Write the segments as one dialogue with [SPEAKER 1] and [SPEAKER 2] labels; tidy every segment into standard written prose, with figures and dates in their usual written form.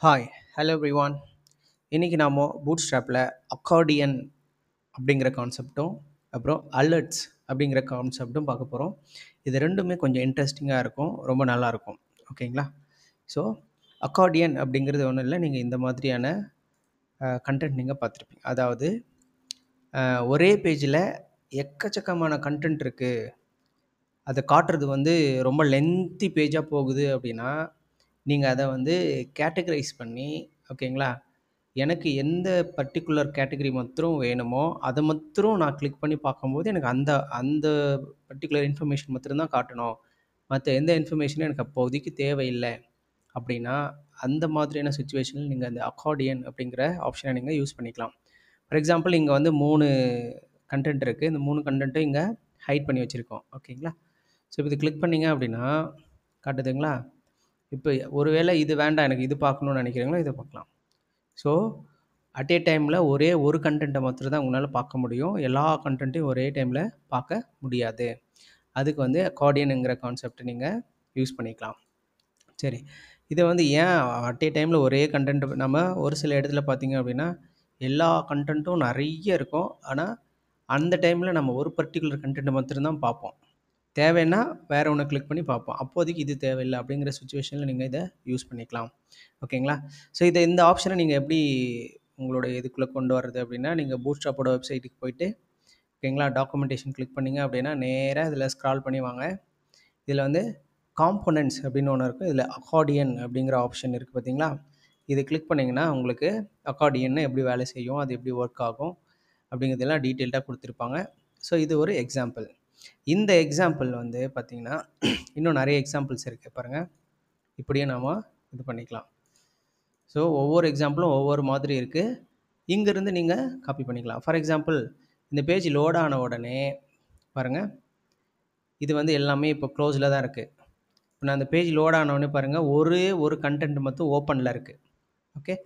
[SPEAKER 1] Hi hello everyone. இன்றைக்கி நாம் பூட்ஸ்ட்ராப்பில் accordion அப்படிங்கிற கான்செப்டும் அப்புறம் அலர்ட்ஸ் அப்படிங்கிற கான்செப்டும் பார்க்க போகிறோம். இது ரெண்டுமே கொஞ்சம் இன்ட்ரெஸ்டிங்காக இருக்கும், ரொம்ப நல்லாயிருக்கும். ஓகேங்களா? ஸோ அக்கார்டியன் அப்படிங்கிறது ஒன்றும் இல்லை, நீங்கள் இந்த மாதிரியான கண்டென்ட் நீங்கள் பார்த்துருப்பீங்க. அதாவது ஒரே பேஜில் எக்கச்சக்கமான கண்டென்ட் இருக்குது, அதை காட்டுறது வந்து ரொம்ப லென்த்தி பேஜாக போகுது அப்படின்னா நீங்கள் அதை வந்து கேட்டகரைஸ் பண்ணி, ஓகேங்களா, எனக்கு எந்த பர்டிகுலர் கேட்டகரி மாத்திரம் வேணுமோ அதை மாத்திரம் நான் கிளிக் பண்ணி பார்க்கும்போது எனக்கு அந்த அந்த பர்டிகுலர் இன்ஃபர்மேஷன் மாத்திரம்தான் காட்டணும், மற்ற எந்த இன்ஃபர்மேஷனும் எனக்கு அப்போதைக்கு தேவையில்லை அப்படின்னா அந்த மாதிரியான சுச்சுவேஷனில் நீங்கள் அந்த அக்கார்டியன் அப்படிங்கிற ஆப்ஷனை நீங்கள் யூஸ் பண்ணிக்கலாம். ஃபார் எக்ஸாம்பிள் இங்கே வந்து 3 கண்டென்ட் இருக்குது, இந்த 3 கண்டென்ட்டும் இங்கே ஹைட் பண்ணி வச்சுருக்கோம். ஓகேங்களா? ஸோ இது கிளிக் பண்ணிங்க அப்படின்னா காட்டுதுங்களா? இப்போ ஒருவேளை இது வேண்டாம், எனக்கு இது பார்க்கணுன்னு நினைக்கிறீங்களோ இதை பார்க்கலாம். ஸோ அட் ஏ டைமில் ஒரே ஒரு கண்டென்ட்டை மாத்திரம் தான் உங்களால் பார்க்க முடியும், எல்லா கண்டென்ட்டையும் ஒரே டைமில் பார்க்க முடியாது. அதுக்கு வந்து அக்கார்டியனுங்கிற கான்செப்ட் நீங்கள் யூஸ் பண்ணிக்கலாம். சரி, இதை வந்து ஏன் அட் ஏ டைமில் ஒரே கண்டென்ட், நம்ம ஒரு சில இடத்துல பார்த்திங்க அப்படின்னா எல்லா கண்டென்ட்டும் நிறைய இருக்கும், ஆனால் அந்த டைமில் நம்ம ஒரு பர்டிகுலர் கண்டென்ட்டை மாத்திரம்தான் பார்ப்போம். தேவைன்னா வேறு ஒன்று கிளிக் பண்ணி பார்ப்போம், அப்போதைக்கு இது தேவையில்லை அப்படிங்கிற சுச்சுவேஷனில் நீங்கள் இதை யூஸ் பண்ணிக்கலாம். ஓகேங்களா? ஸோ இந்த ஆப்ஷனை நீங்கள் எப்படி உங்களோட இதுக்குள்ளே கொண்டு வர்றது அப்படின்னா, நீங்கள் பூட்ஸ்ட்ராப்போட வெப்சைட்டுக்கு போயிட்டு, ஓகேங்களா, டாக்குமெண்டேஷன் கிளிக் பண்ணிங்க அப்படின்னா நேராக இதில் ஸ்க்ரால் பண்ணி வாங்க. இதில் வந்து காம்போனன்ட்ஸ் அப்படின்னு ஒன்று இருக்கும், இதில் அக்கார்டியன் அப்படிங்கிற ஆப்ஷன் இருக்குது பார்த்தீங்களா? இது கிளிக் பண்ணிங்கன்னா உங்களுக்கு அக்கார்டியன்னு எப்படி வேலை செய்யும், அது எப்படி ஒர்க் ஆகும் அப்படிங்கிறதெல்லாம் டீட்டெயில்டாக கொடுத்துருப்பாங்க. ஸோ இது ஒரு எக்ஸாம்பிள். இந்த எக்ஸாம்பிள் வந்து பார்த்திங்கன்னா இன்னும் நிறைய எக்ஸாம்பிள்ஸ் இருக்குது பாருங்கள், இப்படியே நாம் இது பண்ணிக்கலாம். ஸோ ஒவ்வொரு எக்ஸாம்பிளும் ஒவ்வொரு மாதிரி இருக்குது, இங்கேருந்து நீங்கள் காப்பி பண்ணிக்கலாம். ஃபார் எக்ஸாம்பிள் இந்த பேஜ் லோட் ஆன உடனே பாருங்கள், இது வந்து எல்லாமே இப்போ க்ளோஸில் தான் இருக்குது. இப்போ நான் அந்த பேஜ் லோட் ஆனவுடனே பாருங்கள், ஒரே ஒரு கண்டென்ட் மட்டும் ஓப்பனில் இருக்குது. ஓகே,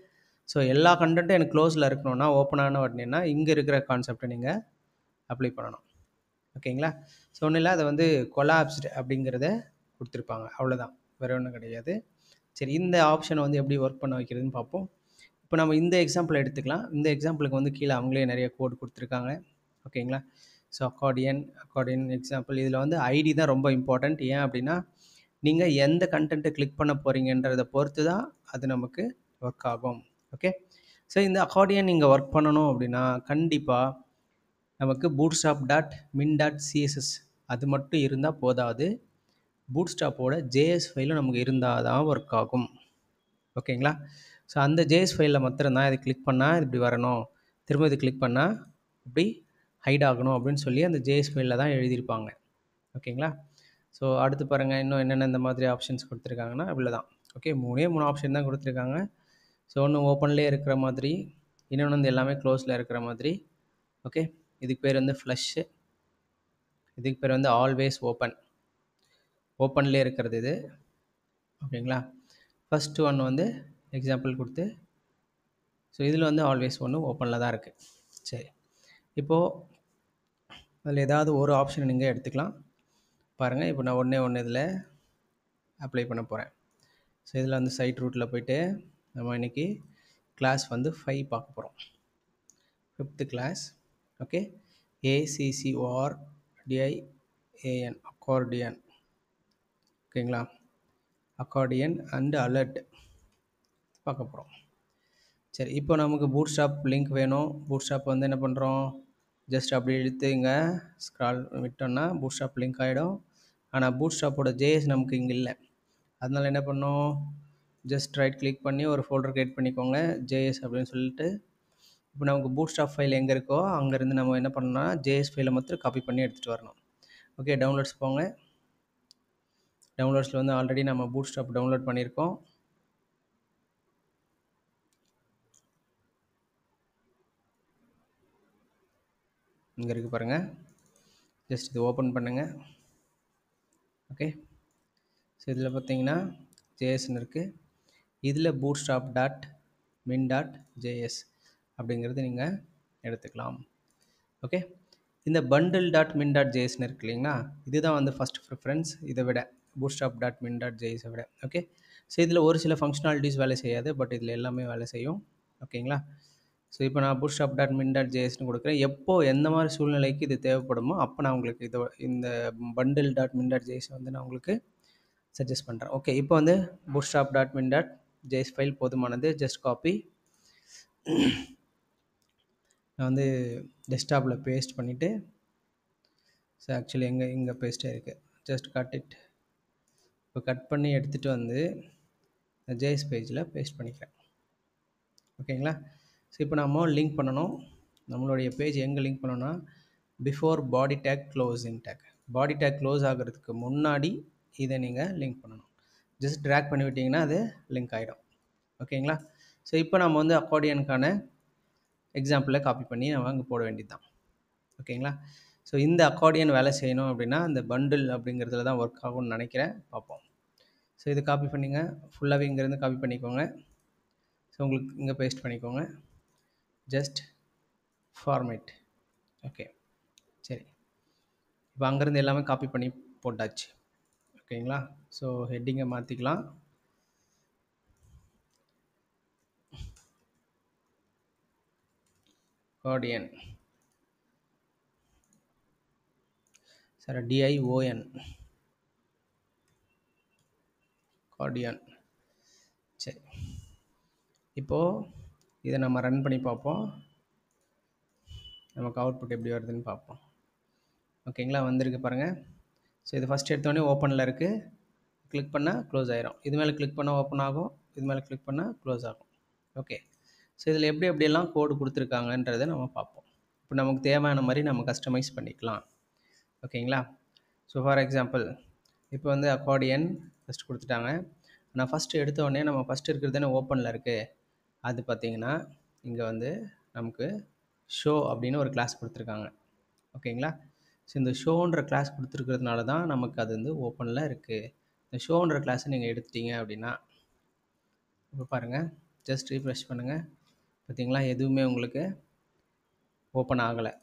[SPEAKER 1] ஸோ எல்லா கண்டென்ட்டும் எனக்கு க்ளோஸில் இருக்கணும்னா, ஓப்பன் ஆன உடனேனா இங்கே இருக்கிற கான்செப்டை நீங்கள் அப்ளை பண்ணணும். ஓகேங்களா? ஸோ ஒன்றும் இல்லை, அதை வந்து கொலாப்ஸ்டு அப்படிங்கிறத கொடுத்துருப்பாங்க, அவ்வளோதான், வேறு ஒன்றும் கிடையாது. சரி, இந்த ஆப்ஷனை வந்து எப்படி ஒர்க் பண்ண வைக்கிறதுன்னு பார்ப்போம். இப்போ நம்ம இந்த எக்ஸாம்பிள் எடுத்துக்கலாம். இந்த எக்ஸாம்பிளுக்கு வந்து கீழே அவங்களே நிறைய கோடு கொடுத்துருக்காங்க. ஓகேங்களா? ஸோ அக்கார்டியன் எக்ஸாம்பிள், இதில் வந்து ஐடி தான் ரொம்ப இம்பார்ட்டண்ட். ஏன் அப்படின்னா நீங்கள் எந்த கண்டென்ட்டை கிளிக் பண்ண போகிறீங்கன்றதை பொறுத்து தான் அது நமக்கு ஒர்க் ஆகும். ஓகே, ஸோ இந்த அக்கார்டியன் நீங்கள் ஒர்க் பண்ணணும் அப்படின்னா கண்டிப்பாக நமக்கு bootstrap.min.css அது மட்டும் இருந்தால் போதாது, பூட்ஸ்ட்ராப்போட ஜேஎஸ் ஃபைலும் நமக்கு இருந்தால் தான் ஒர்க் ஆகும். ஓகேங்களா? ஸோ அந்த ஜேஎஸ் ஃபைலில் மாத்திரம்தான் இது கிளிக் பண்ணால் இது இப்படி வரணும், திரும்ப இது கிளிக் பண்ணால் இப்படி ஹைட் ஆகணும் அப்படின்னு சொல்லி அந்த ஜேஎஸ் ஃபைலில் தான் எழுதியிருப்பாங்க. ஓகேங்களா? ஸோ அடுத்து பாருங்கள், இன்னும் என்னென்ன இந்த மாதிரி ஆப்ஷன்ஸ் கொடுத்துருக்காங்கன்னா இவ்வளோ தான். ஓகே, 3 ஆப்ஷன் தான் கொடுத்துருக்காங்க. ஸோ ஒன்று ஓப்பன்லேயே இருக்கிற மாதிரி, இன்னொன்று வந்து எல்லாமே க்ளோஸில் இருக்கிற மாதிரி. ஓகே, இதுக்கு பேர் வந்து ஃப்ளஷ்ஷு, இதுக்கு பேர் வந்து ஆல்வேஸ் ஓப்பன்லேயே இருக்கிறது இது. ஓகேங்களா? ஃபஸ்ட்டு ஒன் வந்து எக்ஸாம்பிள் கொடுத்து, ஸோ இதில் வந்து ஆல்வேஸ் ஒன்று ஓப்பனில் தான் இருக்குது. சரி, இப்போது அதில் ஏதாவது ஒரு ஆப்ஷனை நீங்கள் எடுத்துக்கலாம். பாருங்கள், இப்போ நான் ஒன்று இதில் அப்ளை பண்ண போகிறேன். ஸோ இதில் வந்து சைட் ரூட்டில் போய்ட்டு நம்ம இன்றைக்கி கிளாஸ் வந்து 5 பார்க்க போகிறோம், 5th class. Okay, ACCORDIAN accordion. ஓகேங்களா? அக்கார்டியன் அண்டு அலர்ட் பார்க்க போகிறோம். சரி, இப்போ நமக்கு பூட்ஸ்ட்ராப் லிங்க் வேணும். பூட்ஸ்ட்ராப் வந்து என்ன பண்ணுறோம், ஜஸ்ட் அப்படி இழுத்து இங்கே ஸ்க்ரால் விட்டோம்னா பூட்ஸ்ட்ராப் லிங்க் ஆகிடும். ஆனால் பூட்ஸ்ட்ராப்போட ஜேஎஸ் நமக்கு இங்கே இல்லை, அதனால் என்ன பண்ணோம், ஜஸ்ட் ரைட் கிளிக் பண்ணி ஒரு ஃபோல்டர் க்ரியேட் பண்ணிக்கோங்க, ஜேஎஸ் அப்படின்னு சொல்லிட்டு. இப்போ நமக்கு பூட்ஸ்ட்ராப் ஃபைல் எங்கே இருக்கோ அங்கேருந்து நம்ம என்ன பண்ணணும்னா ஜேஎஸ் ஃபைலை மாத்திரம் காப்பி பண்ணி எடுத்துகிட்டு வரணும். ஓகே, டவுன்லோட்ஸ் போங்க. டவுன்லோட்ஸில் வந்து ஆல்ரெடி நம்ம பூட்ஸ்ட்ராப் டவுன்லோட் பண்ணியிருக்கோம். இங்கே இருக்குது பாருங்கள், ஜஸ்ட் இது ஓப்பன் பண்ணுங்கள். ஓகே, ஸோ இதில் பார்த்தீங்கன்னா ஜேஎஸ்ன்னு இருக்குது, இதில் bootstrap.min.js அப்படிங்கிறது நீங்கள் எடுத்துக்கலாம். ஓகே, இந்த bundle.min.jsன்னு இருக்கு இல்லைங்களா, இதுதான் வந்து ஃபஸ்ட் ப்ரிஃபரன்ஸ் இதை விட. bootstrap.min.js விட. ஓகே, ஸோ இதில் ஒரு சில ஃபங்க்ஷனாலிட்டிஸ் வேலை செய்யாது, பட் இதில் எல்லாமே வேலை செய்யும். ஓகேங்களா? ஸோ இப்போ நான் bootstrap.min.jsன்னு கொடுக்குறேன். எப்போ எந்த மாதிரி சூழ்நிலைக்கு இது தேவைப்படுமோ அப்போ நான் உங்களுக்கு இந்த bundle.min.js வந்து நான் உங்களுக்கு சஜஸ்ட் பண்ணுறேன். ஓகே, இப்போ வந்து bootstrap.min.js ஃபைல் போதுமானது. ஜஸ்ட் காப்பி நான் வந்து டெஸ்க்டாப்பில் பேஸ்ட் பண்ணிவிட்டு, ஸோ ஆக்சுவலி இங்கே பேஸ்ட்டே இருக்குது. Just cut it. இப்போ கட் பண்ணி எடுத்துகிட்டு வந்து ஜேஎஸ் பேஜில் பேஸ்ட் பண்ணிக்கிறேன். ஓகேங்களா? ஸோ இப்போ நம்ம லிங்க் பண்ணணும். நம்மளுடைய பேஜ் எங்கே லிங்க் பண்ணணும்னா பிஃபோர் பாடி டேக் க்ளோசிங் டேக். பாடி டேக் க்ளோஸ் ஆகிறதுக்கு முன்னாடி இதை நீங்கள் லிங்க் பண்ணணும். ஜஸ்ட் ட்ராக் பண்ணி விட்டிங்கன்னா அது லிங்க் ஆகிடும். ஓகேங்களா? ஸோ இப்போ நம்ம வந்து அக்கார்டியனுக்கான எக்ஸாம்பிளை காப்பி பண்ணி நம்ம அங்கே போட வேண்டியது தான். ஓகேங்களா? ஸோ இந்த அக்கார்டியன் வேலை செய்யணும் அப்படின்னா அந்த பண்டில் அப்படிங்கிறதுல தான் ஒர்க் ஆகும்னு நினைக்கிறேன். பார்ப்போம். ஸோ இது காப்பி பண்ணிங்க, ஃபுல்லாகவே இங்கேருந்து காப்பி பண்ணிக்கோங்க. ஸோ உங்களுக்கு இங்கே பேஸ்ட் பண்ணிக்கோங்க. Just format. ஓகே, சரி. இப்போ அங்கேருந்து எல்லாமே காப்பி பண்ணி போட்டாச்சு. ஓகேங்களா? ஸோ ஹெட்டிங்கை மாற்றிக்கலாம். Accordion, sir DION, accordion. சரி, இப்போது இதை நம்ம ரன் பண்ணி பார்ப்போம். நமக்கு அவுட்புட் எப்படி வருதுன்னு பார்ப்போம். ஓகேங்களா? வந்திருக்கு பாருங்கள். ஸோ இது ஃபஸ்ட் எடுத்தோடனே ஓப்பனில் இருக்குது. கிளிக் பண்ணால் க்ளோஸ் ஆகிரும். இது மேலே கிளிக் பண்ணால் ஓப்பன் ஆகும், இது மேலே கிளிக் பண்ணால் க்ளோஸ் ஆகும். ஓகே, ஸோ இதில் எப்படியெல்லாம் கோடு கொடுத்துருக்காங்கன்றதை நம்ம பார்ப்போம். இப்போ நமக்கு தேவையான மாதிரி நம்ம கஸ்டமைஸ் பண்ணிக்கலாம். ஓகேங்களா? ஸோ ஃபார் எக்ஸாம்பிள் இப்போ வந்து அக்கார்டியன் ஃபஸ்ட் கொடுத்துட்டாங்க. ஆனால் ஃபஸ்ட்டு எடுத்தோடனே நம்ம ஃபஸ்ட்டு இருக்கிறது தானே ஓப்பனில் இருக்குது. அது பார்த்திங்கன்னா இங்கே வந்து நமக்கு ஷோ அப்படின்னு ஒரு கிளாஸ் கொடுத்துருக்காங்க. ஓகேங்களா? ஸோ இந்த ஷோன்ற கிளாஸ் கொடுத்துருக்கிறதுனால தான் நமக்கு அது வந்து ஓப்பனில் இருக்குது. இந்த ஷோன்ற கிளாஸை நீங்கள் எடுத்துட்டீங்க அப்படின்னா இப்போ பாருங்கள், ஜஸ்ட் ரீஃப்ரெஷ் பண்ணுங்கள். பார்த்தீங்களா, எதுவுமே உங்களுக்கு ஓப்பன் ஆகலை.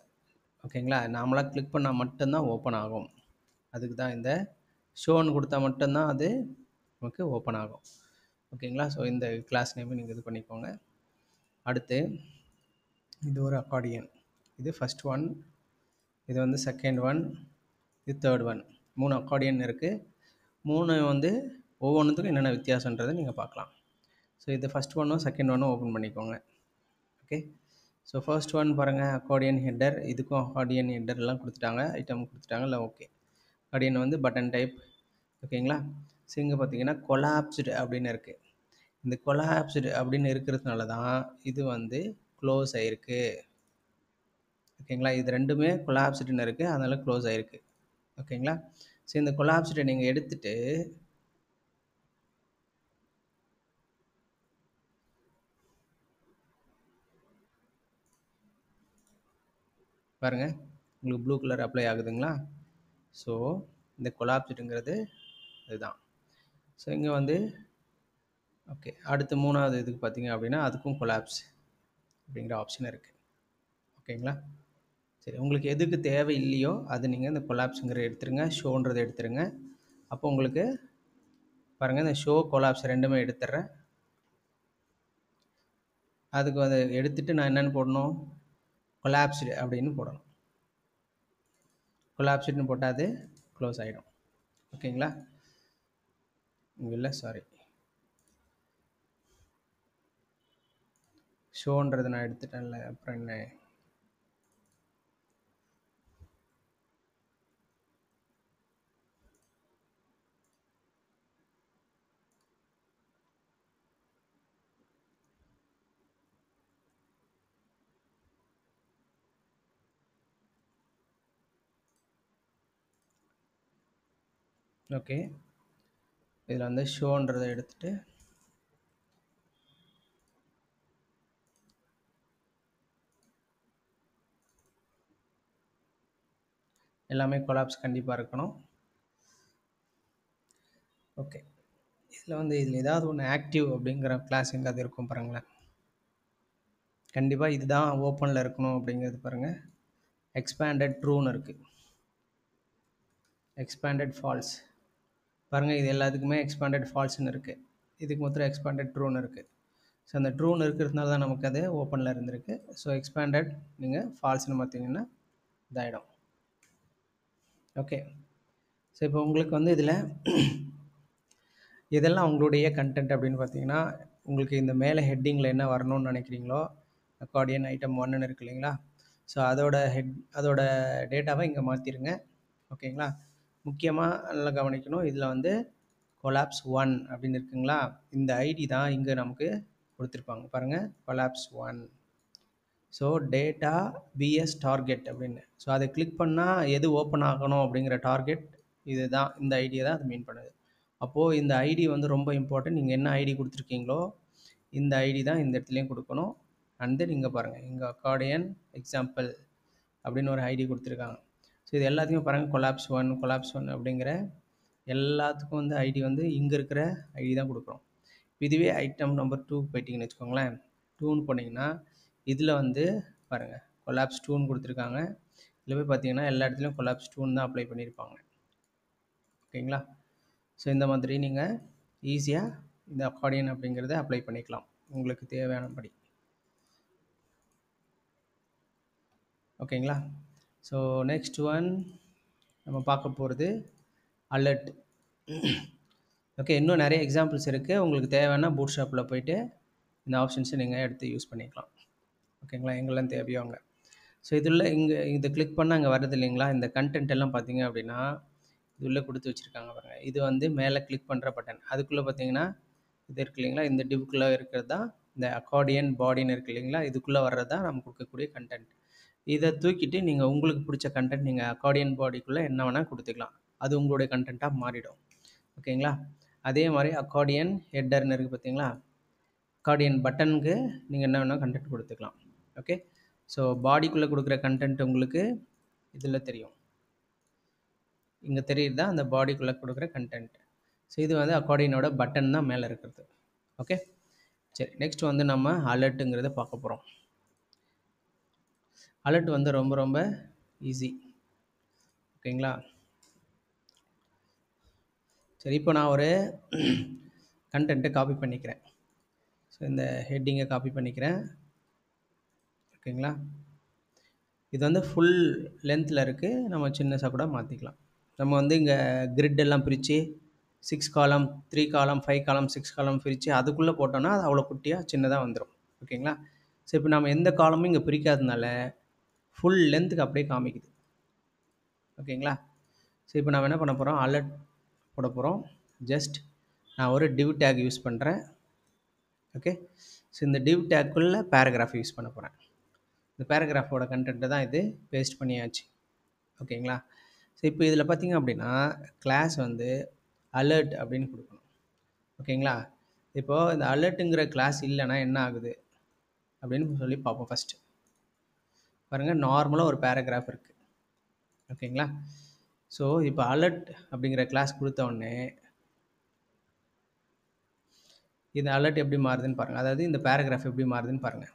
[SPEAKER 1] ஓகேங்களா? நாமளாக கிளிக் பண்ணால் மட்டும்தான் ஓப்பன் ஆகும். அதுக்கு தான் இந்த ஷோன்னு கொடுத்தா மட்டும்தான் அது நமக்கு ஓப்பன் ஆகும். ஓகேங்களா? ஸோ இந்த கிளாஸ் நேமை நீங்கள் இது பண்ணிக்கோங்க. அடுத்து இது ஒரு அக்கார்டியன். இது ஃபஸ்ட் ஒன், இது வந்து செகண்ட் ஒன், இது தேர்ட் ஒன். 3 அக்கார்டியன் இருக்குது. 3 வந்து ஒவ்வொன்றுத்துக்கும் என்னென்ன வித்தியாசன்றதை நீங்கள் பார்க்கலாம். ஸோ இது ஃபஸ்ட் ஒன்னும் செகண்ட் ஒன்னும் ஓப்பன் பண்ணிக்கோங்க. ஓகே, ஸோ ஃபர்ஸ்ட் ஒன் பாருங்கள், அக்கார்டியன் ஹெட்டர். இதுக்கும் அக்கார்டியன் ஹெட்டர் எல்லாம் கொடுத்துட்டாங்க, ஐட்டம் கொடுத்துட்டாங்க இல்லை. ஓகே, அக்கார்டியன் வந்து பட்டன் டைப். ஓகேங்களா? ஸோ இங்கே பார்த்தீங்கன்னா கொலாப்ஸ்டு அப்படின்னு இருக்குது. இந்த கொலாப்ஸ்டு அப்படின்னு இருக்கிறதுனால தான் இது வந்து க்ளோஸ் ஆகிருக்கு. ஓகேங்களா? இது ரெண்டுமே கொலாப்ஸ்டுன்னு இருக்குது, அதனால் க்ளோஸ் ஆகிருக்கு. ஓகேங்களா? ஸோ இந்த கொலாப்ஸ்டை நீங்கள் எடுத்துகிட்டு பாருங்கள், உங்களுக்கு ப்ளூ கலர் அப்ளை ஆகுதுங்களா? ஸோ இந்த கொலாப்ஸ்டுங்கிறது இதுதான். ஸோ இங்கே வந்து ஓகே, அடுத்து 3வது இதுக்கு பார்த்தீங்க அப்படின்னா அதுக்கும் கொலாப்ஸ் அப்படிங்கிற ஆப்ஷன் இருக்குது. ஓகேங்களா? சரி, உங்களுக்கு எதுக்கு தேவை இல்லையோ அது நீங்கள் இந்த கொலாப்ஸுங்கிறத எடுத்துருங்க, ஷோன்றதை எடுத்துருங்க. அப்போ உங்களுக்கு பாருங்கள், இந்த ஷோ கொலாப்ஸ் ரெண்டுமே எடுத்துடுறேன். அதுக்கு அதை எடுத்துகிட்டு நான் என்னென்னு போடணும், கொலாப்ஸ்டு அப்படின்னு போடணும். கொலாப்ஸ்டுன்னு போட்டால் அது க்ளோஸ் ஆகிடும். ஓகேங்களா? இல்லை, சாரி, ஷோன்றது நான் எடுத்துட்டேன்ல, அப்புறம் என்ன. ஓகே, இதில் வந்து ஷோன்றதை எடுத்துகிட்டு எல்லாமே கொலாப்ஸ் கண்டிப்பாக இருக்கணும். ஓகே, இதில் ஏதாவது ஒன்று ஆக்டிவ் அப்படிங்கிற கிளாஸ் எங்கே அது இருக்கும் பாருங்களேன். கண்டிப்பாக இதுதான் ஓப்பனில் இருக்கணும் அப்படிங்கிறது பாருங்கள். எக்ஸ்பேண்டட் ட்ரூன்னு இருக்குது, எக்ஸ்பேண்டட் ஃபால்ஸ். பாருங்கள், இது எல்லாத்துக்குமே எக்ஸ்பாண்டட் ஃபால்ஸ்னு இருக்குது. இதுக்கு மொத்தம் எக்ஸ்பாண்டட் ட்ரூன்னு இருக்குது. ஸோ அந்த ட்ரூன்னு இருக்கிறதுனால தான் நமக்கு அது ஓப்பனில் இருந்திருக்கு. ஸோ எக்ஸ்பாண்டட் நீங்கள் ஃபால்ஸ்னு பார்த்தீங்கன்னா இதாகிடும். ஓகே. ஸோ இப்போ உங்களுக்கு வந்து இதில் இதெல்லாம் உங்களுடைய கண்டென்ட் அப்படின்னு பார்த்தீங்கன்னா, உங்களுக்கு இந்த மேலே ஹெட்டிங்கில் என்ன வரணும்னு நினைக்கிறீங்களோ, அக்கார்டியன் ஐட்டம் 1ன்னு இருக்கு இல்லைங்களா? ஸோ அதோட டேட்டாவை இங்கே மாற்றிடுங்க. ஓகேங்களா? முக்கியமாக நல்லா கவனிக்கணும், இதில் வந்து கொலாப்ஸ் 1 அப்படின்னு இருக்குங்களா? இந்த ஐடி தான் இங்கே நமக்கு கொடுத்துருப்பாங்க. பாருங்கள், collapse 1. So data BS target அப்படின்னு. ஸோ அதை கிளிக் பண்ணால் எது ஓப்பன் ஆகணும் அப்படிங்கிற டார்கெட் இது தான். இந்த ஐடியை தான் அது மீன் பண்ணுது. அப்போது இந்த ஐடி வந்து ரொம்ப இம்பார்ட்டன்ட். நீங்கள் என்ன ஐடி கொடுத்துருக்கீங்களோ இந்த ஐடி தான் இந்த இடத்துலையும் கொடுக்கணும். அண்ட் தென் இங்கே பாருங்கள், இங்கே அக்கார்டியன் எக்ஸாம்பிள் அப்படின்னு ஒரு ஐடி கொடுத்துருக்காங்க. ஸோ இது எல்லாத்தையும் பாருங்கள், கொலாப்ஸ் 1 அப்படிங்கிற எல்லாத்துக்கும் வந்து ஐடி வந்து இங்கே இருக்கிற ஐடி தான் கொடுக்குறோம். இதுவே ஐட்டம் நம்பர் 2 போயிட்டிங்கன்னு வச்சுக்கோங்களேன். 2ன்னு போனீங்கன்னா இதில் வந்து பாருங்கள், கொலாப்ஸ் 2ன்னு கொடுத்துருக்காங்க. இதில் போய் பார்த்தீங்கன்னா எல்லா இடத்துலையும் கொலாப்ஸ் 2ன்னு தான் அப்ளை பண்ணியிருப்பாங்க. ஓகேங்களா? ஸோ இந்த மாதிரி நீங்கள் ஈஸியாக இந்த அக்கார்டியன் அப்படிங்கிறத அப்ளை பண்ணிக்கலாம் உங்களுக்கு தேவையானபடி. ஓகேங்களா? ஸோ நெக்ஸ்ட் ஒன் நம்ம பார்க்க போகிறது அலர்ட். ஓகே, இன்னும் நிறைய எக்ஸாம்பிள்ஸ் இருக்குது. உங்களுக்கு தேவைன்னா பூட்ஸ்ட்ராப்பில் போய்ட்டு இந்த ஆப்ஷன்ஸை நீங்கள் எடுத்து யூஸ் பண்ணிக்கலாம். ஓகேங்களா? எங்கெல்லாம் தேவையோ அங்கே. ஸோ இதில் இதை கிளிக் பண்ணால் அங்கே வர்றது இல்லைங்களா? இந்த கண்டென்ட் எல்லாம் பார்த்தீங்க அப்படின்னா இது உள்ளே கொடுத்து வச்சுருக்காங்க பாருங்கள். இது வந்து மேலே கிளிக் பண்ணுற பட்டன். அதுக்குள்ளே பார்த்தீங்கன்னா இது இருக்குது இல்லைங்களா? இந்த டிவ்க்குள்ளே இருக்கிறது தான் இந்த அக்கார்டியன் பாடின்னு இருக்குது இல்லைங்களா? இதுக்குள்ளே வர்றது தான் நம்ம கொடுக்கக்கூடிய கண்டென்ட். இதை தூக்கிட்டு நீங்கள் உங்களுக்கு பிடிச்ச கண்டென்ட் நீங்கள் அக்கார்டியன் பாடிக்குள்ளே என்ன வேணால் கொடுத்துக்கலாம். அது உங்களுடைய கண்டென்ட்டாக மாறிடும். ஓகேங்களா? அதே மாதிரி அக்கார்டியன் ஹெட்டர்னு இருக்குது பார்த்தீங்களா? அக்கார்டியன் பட்டனுக்கு நீங்கள் என்ன வேணால் கண்டென்ட் கொடுத்துக்கலாம். ஓகே. ஸோ பாடிக்குள்ளே கொடுக்குற கண்டென்ட் உங்களுக்கு இதில் தெரியும். இங்கே தெரியுது தான் அந்த பாடிக்குள்ளே கொடுக்குற கண்டென்ட். ஸோ இது வந்து அக்கார்டியனோட பட்டன் தான் மேலே இருக்கிறது. ஓகே. சரி, நெக்ஸ்ட் வந்து நம்ம அலர்ட்டுங்கிறத பார்க்க போகிறோம். அலர்ட் வந்து ரொம்ப ரொம்ப ஈஸி. ஓகேங்களா? சரி, இப்போ நான் ஒரு கண்டென்ட்டை காப்பி பண்ணிக்கிறேன். ஸோ இந்த ஹெட்டிங்கை காப்பி பண்ணிக்கிறேன். ஓகேங்களா? இது வந்து ஃபுல் லென்த்தில் இருக்குது. நம்ம சின்னதாக கூட மாற்றிக்கலாம். நம்ம வந்து இங்கே கிரிட் எல்லாம் பிரித்து 6 காலம் 3 காலம் 5 காலம் 6 காலம் பிரித்து அதுக்குள்ளே போட்டோன்னா அது அவ்வளோ குட்டியாக சின்னதாக வந்துடும். ஓகேங்களா? ஸோ இப்போ நம்ம எந்த காலமும் இங்கே பிரிக்காததுனால ஃபுல் லென்த்துக்கு அப்படியே காமிக்குது. ஓகேங்களா? ஸோ இப்போ நம்ம என்ன பண்ண போகிறோம், அலர்ட் போட போகிறோம். ஜஸ்ட் நான் ஒரு டிவ் டேக் யூஸ் பண்ணுறேன். ஓகே. ஸோ இந்த டிவ் டேக்குள்ளே பேராகிராஃப் யூஸ் பண்ண போகிறேன். இந்த பேராகிராஃபோட கண்டென்ட்டை தான் இது பேஸ்ட் பண்ணியாச்சு. ஓகேங்களா? ஸோ இப்போ இதில் பார்த்திங்க அப்படின்னா கிளாஸ் வந்து அலர்ட் அப்படின்னு கொடுக்கணும். ஓகேங்களா? இப்போது இந்த அலர்ட்டுங்கிற கிளாஸ் இல்லைன்னா என்ன ஆகுது அப்படின்னு சொல்லி பார்ப்போம். ஃபஸ்ட்டு பாருங்கள், நார்மலாக ஒரு பேராகிராஃப் இருக்குது. ஓகேங்களா? ஸோ இப்போ அலர்ட் அப்படிங்கிற கிளாஸ் கொடுத்தோடனே இந்த அலர்ட் எப்படி மாறுதுன்னு பாருங்கள். அதாவது இந்த பேராகிராஃப் எப்படி மாறுதுன்னு பாருங்கள்.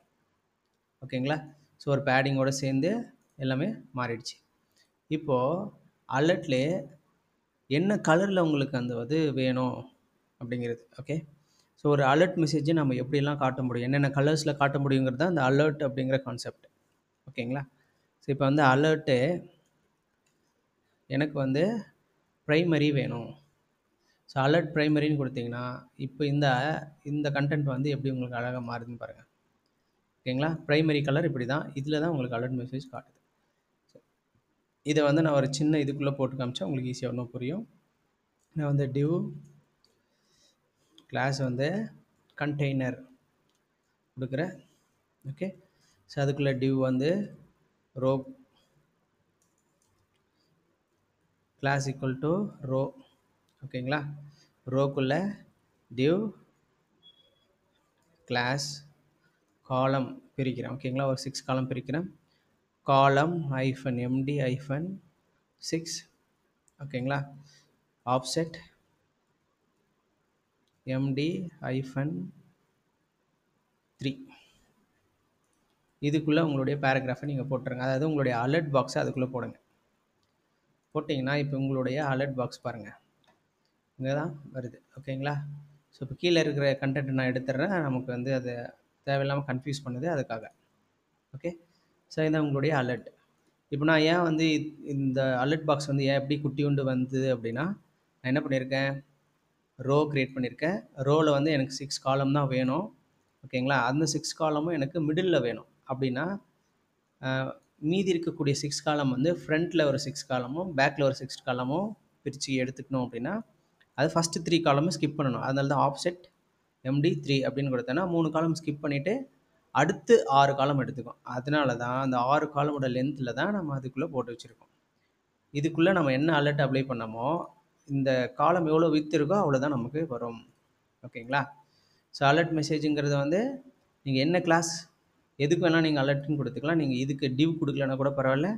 [SPEAKER 1] ஓகேங்களா? ஸோ ஒரு பேடிங்கோடு சேர்ந்து எல்லாமே மாறிடுச்சு. இப்போது அலர்ட்லேயே என்ன கலரில் உங்களுக்கு அந்த இது வேணும் அப்படிங்கிறது. ஓகே. ஸோ ஒரு அலர்ட் மெசேஜை நம்ம எப்படிலாம் காட்ட முடியும், என்னென்ன கலர்ஸில் காட்ட முடியுங்கிறது தான் அந்த அலர்ட் அப்படிங்கிற கான்செப்ட். ஓகேங்களா? ஸோ இப்போ வந்து அலர்ட்டு எனக்கு வந்து ப்ரைமரி வேணும். ஸோ அலர்ட் ப்ரைமரின்னு கொடுத்தீங்கன்னா இப்போ இந்த கண்டென்ட் வந்து எப்படி உங்களுக்கு அழகாக மாறுதுன்னு பாருங்கள். ஓகேங்களா? ப்ரைமரி கலர் இப்படி தான். இதில் தான் உங்களுக்கு அலர்ட் மெசேஜ் காட்டுது. இதை வந்து நான் ஒரு சின்ன இதுக்குள்ளே போட்டு காமிச்சா உங்களுக்கு ஈஸியாக ஒன்றும் புரியும். நான் வந்து டிவ் கிளாஸ் வந்து கண்டெய்னர் கொடுக்குறேன். ஓகே. ஸோ அதுக்குள்ளே டிவ் வந்து row class equal to row. ஓகேங்களா? ரோக்குள்ளே டிவ் கிளாஸ் காலம் பிரிக்கிறேன். ஓகேங்களா? ஒரு 6 காலம் பிரிக்கிறேன். காலம் -md -6. ஓகேங்களா? Offset md -3. இதுக்குள்ளே உங்களுடைய பேராகிராஃபை நீங்கள் போட்டுருங்க. அதாவது உங்களுடைய அலர்ட் பாக்ஸை அதுக்குள்ளே போடுங்க. போட்டிங்கன்னா இப்போ உங்களுடைய அலர்ட் பாக்ஸ் பாருங்கள். இங்கே தான் வருது. ஓகேங்களா? ஸோ இப்போ கீழே இருக்கிற கண்டென்ட் நான் எடுத்துடுறேன். நமக்கு வந்து அது தேவையில்லாமல் கன்ஃபியூஸ் பண்ணுது அதுக்காக. ஓகே. ஸோ இதான் உங்களுடைய அலர்ட். இப்போ நான் ஏன் வந்து இந்த அலர்ட் பாக்ஸ் வந்து ஏன் எப்படி குட்டியுண்டு வந்தது அப்படின்னா, நான் என்ன பண்ணியிருக்கேன், ரோ கிரியேட் பண்ணியிருக்கேன். ரோவில் வந்து எனக்கு 6 காலம் தான் வேணும். ஓகேங்களா? அந்த 6 காலமும் எனக்கு மிடில் வேணும். அப்படின்னா மீதி இருக்கக்கூடிய 6 காலம் வந்து ஃப்ரண்ட்டில் ஒரு 6 காலமும் பேக்கில் ஒரு 6 காலமும் பிரித்து எடுத்துக்கணும் அப்படின்னா, அது ஃபஸ்ட்டு 3 காலமும் ஸ்கிப் பண்ணணும். அதனால தான் ஆப்செட் எம்டி 3 அப்படின்னு கொடுத்தேன்னா 3 காலம் ஸ்கிப் பண்ணிவிட்டு அடுத்து 6 காலம் எடுத்துக்கும். அதனால தான் அந்த 6 காலமோட லென்த்தில் தான் நம்ம அதுக்குள்ளே போட்டு வச்சுருக்கோம். இதுக்குள்ளே நம்ம என்ன அலர்ட் அப்ளை பண்ணமோ இந்த காலம் எவ்வளோ வித் இருக்கோ அவ்வளோதான் நமக்கு வரும். ஓகேங்களா? ஸோ அலர்ட் மெசேஜுங்கிறது வந்து நீங்கள் என்ன கிளாஸ் எதுக்கு வேணால் நீங்கள் அலர்ட்னு கொடுத்துக்கலாம். நீங்கள் இதுக்கு டிவ் கொடுக்கலன்னா கூட பரவாயில்ல.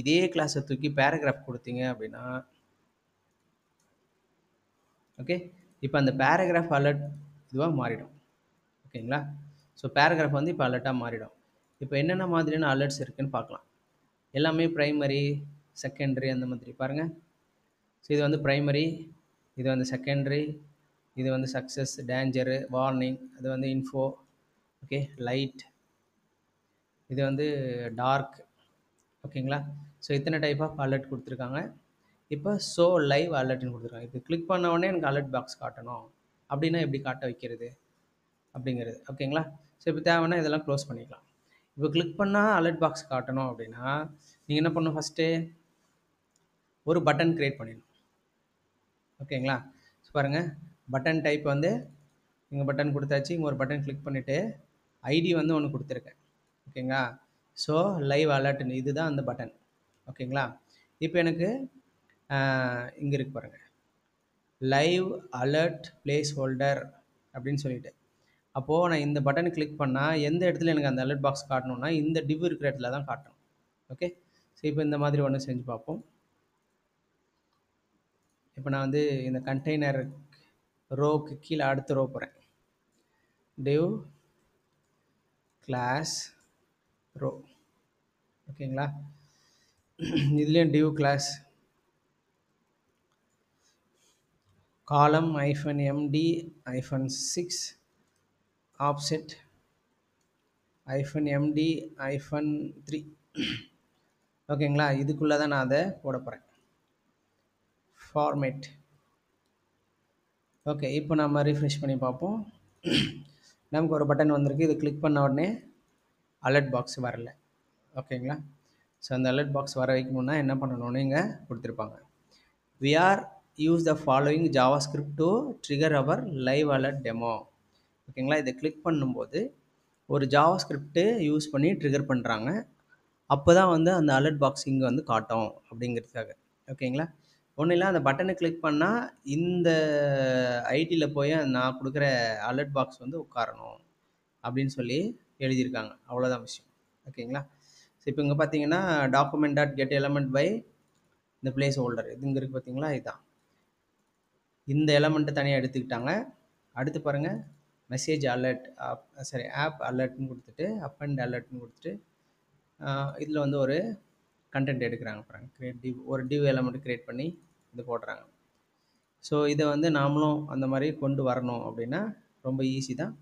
[SPEAKER 1] இதே கிளாஸை தூக்கி பேராகிராஃப் கொடுத்தீங்க அப்படின்னா, ஓகே, இப்போ அந்த பேராகிராஃப் அலர்ட் இதுவாக மாறிடும். ஓகேங்களா? ஸோ பேராகிராஃப் வந்து இப்போ அலர்ட்டாக மாறிடும். இப்போ என்னென்ன மாதிரியான அலர்ட்ஸ் இருக்குதுன்னு பார்க்கலாம். எல்லாமே ப்ரைமரி, செகண்டரி அந்த மாதிரி பாருங்கள். ஸோ இது வந்து ப்ரைமரி, இது வந்து செகண்டரி, இது வந்து சக்ஸஸ், டேஞ்சரு, வார்னிங், அது வந்து இன்ஃபோ, ஓகே, லைட், இது வந்து டார்க். ஓகேங்களா? ஸோ இத்தனை டைப் ஆஃப் அலர்ட் கொடுத்துருக்காங்க. இப்போ ஷோ லைவ் அலர்ட்னு கொடுத்துருக்காங்க. இப்போ கிளிக் பண்ண உடனே எனக்கு அலர்ட் பாக்ஸ் காட்டணும் அப்படின்னா எப்படி காட்ட வைக்கிறது அப்படிங்கிறது. ஓகேங்களா? ஸோ இப்போ தேவைன்னா இதெல்லாம் க்ளோஸ் பண்ணிக்கலாம். இப்போ கிளிக் பண்ணால் அலர்ட் பாக்ஸ் காட்டணும் அப்படின்னா நீங்கள் என்ன பண்ணணும், ஃபஸ்ட்டு ஒரு பட்டன் க்ரியேட் பண்ணிடணும். ஓகேங்களா? ஸோ பாருங்கள், பட்டன் டைப் வந்து இங்கே பட்டன் கொடுத்தாச்சு. இங்கே ஒரு பட்டன் கிளிக் பண்ணிவிட்டு ஐடி வந்து ஒன்று கொடுத்துருக்கேன். ஓகேங்களா? ஸோ லைவ் அலர்ட்னு இதுதான் அந்த பட்டன். ஓகேங்களா? இப்போ எனக்கு இங்கே இருக்கு பாருங்கள், லைவ் அலர்ட் பிளேஸ் ஹோல்டர் அப்படின்னு சொல்லிட்டு. அப்போது நான் இந்த பட்டனை கிளிக் பண்ணால் எந்த இடத்துல எனக்கு அந்த அலர்ட் பாக்ஸ் காட்டணும்னா இந்த டிவ் இருக்கிற இடத்துல தான் காட்டணும். ஓகே. ஸோ இப்போ இந்த மாதிரி ஒன்று செஞ்சு பார்ப்போம். இப்போ நான் வந்து இந்த கண்டெய்னர் ரோக்கு கீழே அடுத்த ரோ போகிறேன். Div class row. ஓகேங்களா? இதுலேயும் div class column -md -6 offset -md -3. ஓகேங்களா? இதுக்குள்ளே தான் நான் அதை போட போகிறேன். ஃபார்மேட். ஓகே. இப்போ நம்ம ரீஃப்ரெஷ் பண்ணி பார்ப்போம். நமக்கு ஒரு பட்டன் வந்திருக்கு. இது கிளிக் பண்ண உடனே அலர்ட் பாக்ஸ் வரல. ஓகேங்களா? ஸோ அந்த அலர்ட் பாக்ஸ் வர வைக்கணுன்னா என்ன பண்ணணும்னு இங்கே கொடுத்துருப்பாங்க. we are use the following JavaScript to trigger our live alert demo. ஓகேங்களா? இதை கிளிக் பண்ணும்போது ஒரு ஜாவாஸ்கிரிப்ட் யூஸ் பண்ணி ட்ரிகர் பண்ணுறாங்க. அப்போ தான் வந்து அந்த அலர்ட் பாக்ஸ் இங்கே வந்து காட்டும் அப்படிங்கிறதுக்காக. ஓகேங்களா? ஒன்றும் இல்லை, அந்த பட்டனை கிளிக் பண்ணால் இந்த ஐடியில் போய் நான் கொடுக்குற அலர்ட் பாக்ஸ் வந்து உட்காரணும் அப்படின்னு சொல்லி எழுதியிருக்காங்க. அவ்வளோதான் விஷயம். ஓகேங்களா? ஸோ இப்போ இங்கே பார்த்தீங்கன்னா document dot get element by இந்த பிளேஸ் ஹோல்டர் இது இங்கே இருக்குது பார்த்தீங்களா? இதுதான் இந்த எலமெண்ட்டை தனியாக எடுத்துக்கிட்டாங்க. அடுத்து பாருங்கள், மெசேஜ் அலர்ட் ஆப் அலர்ட்னு கொடுத்துட்டு அப் அண்ட் அலர்ட்னு கொடுத்துட்டு இதில் வந்து ஒரு கண்டென்ட் எடுக்கிறாங்க பாருங்கள். கிரியேட் டிவ், ஒரு டிவ் எலமெண்ட் க்ரியேட் பண்ணி இது போடுறாங்க. ஸோ இதை வந்து நாமளும் அந்த மாதிரி கொண்டு வரணும் அப்படின்னா ரொம்ப ஈஸி தான்.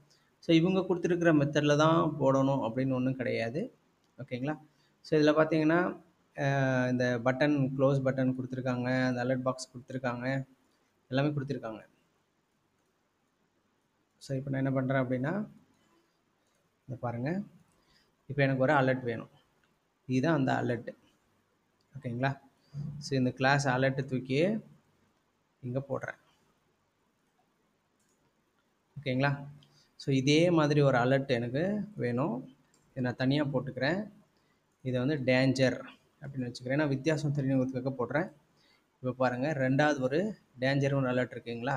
[SPEAKER 1] ஸோ இவங்க கொடுத்துருக்குற மெத்தடில் தான் போடணும் அப்படின்னு ஒன்றும் கிடையாது. ஓகேங்களா? ஸோ இதில் பார்த்தீங்கன்னா இந்த பட்டன் க்ளோஸ் பட்டன் கொடுத்துருக்காங்க, அந்த அலர்ட் பாக்ஸ் கொடுத்துருக்காங்க, எல்லாமே கொடுத்துருக்காங்க. ஸோ இப்போ நான் என்ன பண்ணுறேன் அப்படின்னா இதை பாருங்கள், இப்போ எனக்கு ஒரு அலர்ட் வேணும். இதுதான் அந்த அலர்ட்டு. ஓகேங்களா? ஸோ இந்த கிளாஸ் அலர்ட்டு தூக்கி இங்கே போடுறேன். ஓகேங்களா? ஸோ இதே மாதிரி ஒரு அலர்ட் எனக்கு வேணும். இதை நான் தனியாக போட்டுக்கிறேன். இதை வந்து டேஞ்சர் அப்படின்னு வச்சுக்கிறேன். நான் வித்தியாசம் தெரியணுங்கிறதுக்காக போடுறேன். இப்போ பாருங்கள், ரெண்டாவது ஒரு டேஞ்சர் ஒரு அலர்ட் இருக்குங்களா?